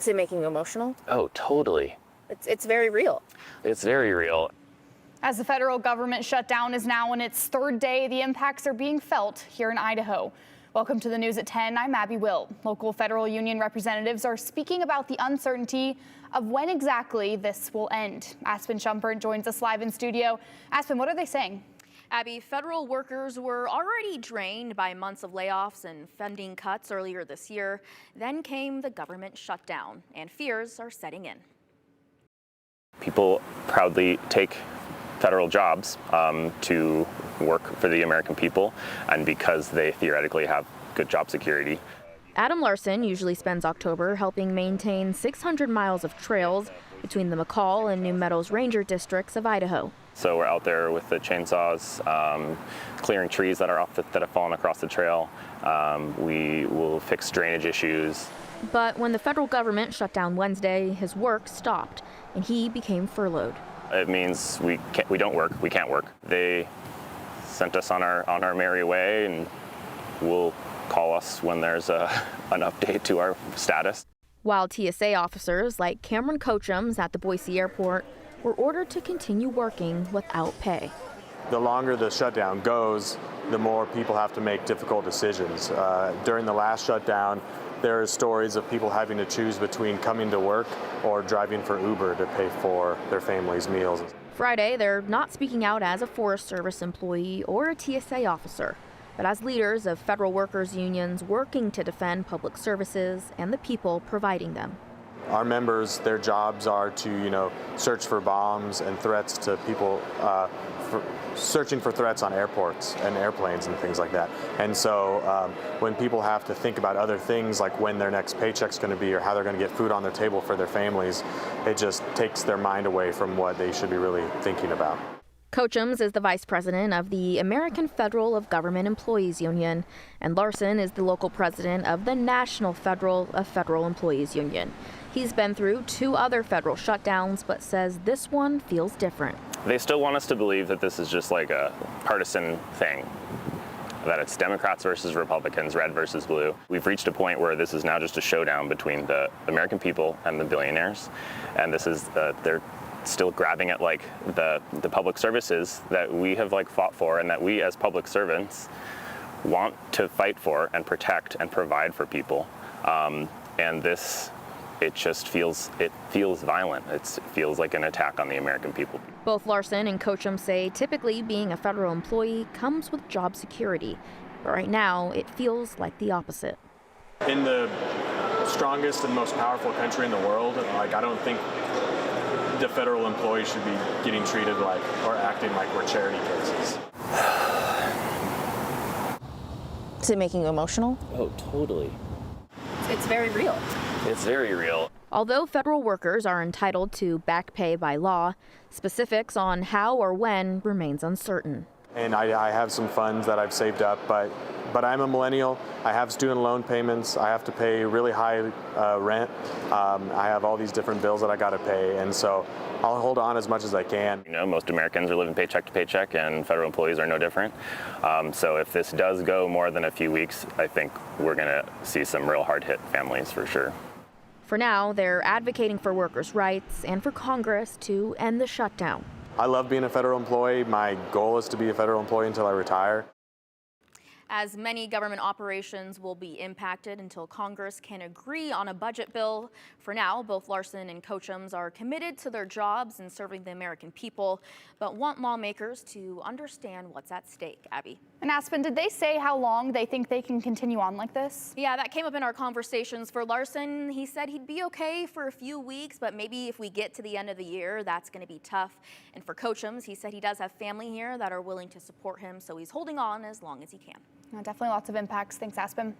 Is it making you emotional? Oh, totally. It's very real. It's very real. As the federal government shutdown is now in its third day, the impacts are being felt here in Idaho. Welcome to the news at 10. I'm Abby Will. Local federal union representatives are speaking about the uncertainty of when exactly this will end. Aspen Shumpert joins us live in studio. Aspen, what are they saying? Abby, federal workers were already drained by months of layoffs and funding cuts earlier this year. Then came the government shutdown, and fears are setting in. People proudly take federal jobs to work for the American people, and because they theoretically have good job security. Adam Larson usually spends October helping maintain 600 miles of trails between the McCall and New Meadows Ranger districts of Idaho. So we're out there with the chainsaws, clearing trees that have fallen across the trail. We will fix drainage issues. But when the federal government shut down Wednesday, his work stopped and he became furloughed. It means we don't work, we can't work. They sent us on our merry way, and will call us when there's an update to our status. While TSA officers like Cameron Coachums at the Boise airport were ordered to continue working without pay. The longer the shutdown goes, the more people have to make difficult decisions. During the last shutdown, there are stories of people having to choose between coming to work or driving for Uber to pay for their family's meals. Friday, they're not speaking out as a Forest Service employee or a TSA officer, but as leaders of federal workers unions working to defend public services and the people providing them. Our members, their jobs are to, search for bombs and threats to people, searching for threats on airports and airplanes and things like that. And so when people have to think about other things like when their next paycheck's going to be or how they're going to get food on their table for their families, it just takes their mind away from what they should be really thinking about. Coachums is the vice president of the American Federal of Government Employees Union, and Larson is the local president of the National Federal of Federal Employees Union. He's been through 2 other federal shutdowns, but says this one feels different. They still want us to believe that this is just like a partisan thing, that it's Democrats versus Republicans, red versus blue. We've reached a point where this is now just a showdown between the American people and the billionaires, and this is they're still grabbing at like the public services that we have fought for and that we as public servants want to fight for and protect and provide for people. And this, it feels violent. It feels like an attack on the American people. Both Larson and Coachum say typically being a federal employee comes with job security, but right now it feels like the opposite. In the strongest and most powerful country in the world, I don't think the federal employees should be getting treated like or acting like we're charity cases. Is it making you emotional? Oh, totally. It's very real. It's very real. Although federal workers are entitled to back pay by law, specifics on how or when remains uncertain. And I have some funds that I've saved up, but I'm a millennial. I have student loan payments. I have to pay really high rent. I have all these different bills that I got to pay, and so I'll hold on as much as I can. Most Americans are living paycheck to paycheck, and federal employees are no different. So if this does go more than a few weeks, I think we're going to see some real hard-hit families for sure. For now, they're advocating for workers' rights and for Congress to end the shutdown. I love being a federal employee. My goal is to be a federal employee until I retire. As many government operations will be impacted until Congress can agree on a budget bill. For now, both Larson and Coachums are committed to their jobs and serving the American people, but want lawmakers to understand what's at stake. Abby. And Aspen, did they say how long they think they can continue on like this? Yeah, that came up in our conversations. For Larson, he said he'd be okay for a few weeks, but maybe if we get to the end of the year, that's going to be tough. And for Coachums, he said he does have family here that are willing to support him, so he's holding on as long as he can. Definitely lots of impacts. Thanks, Aspen.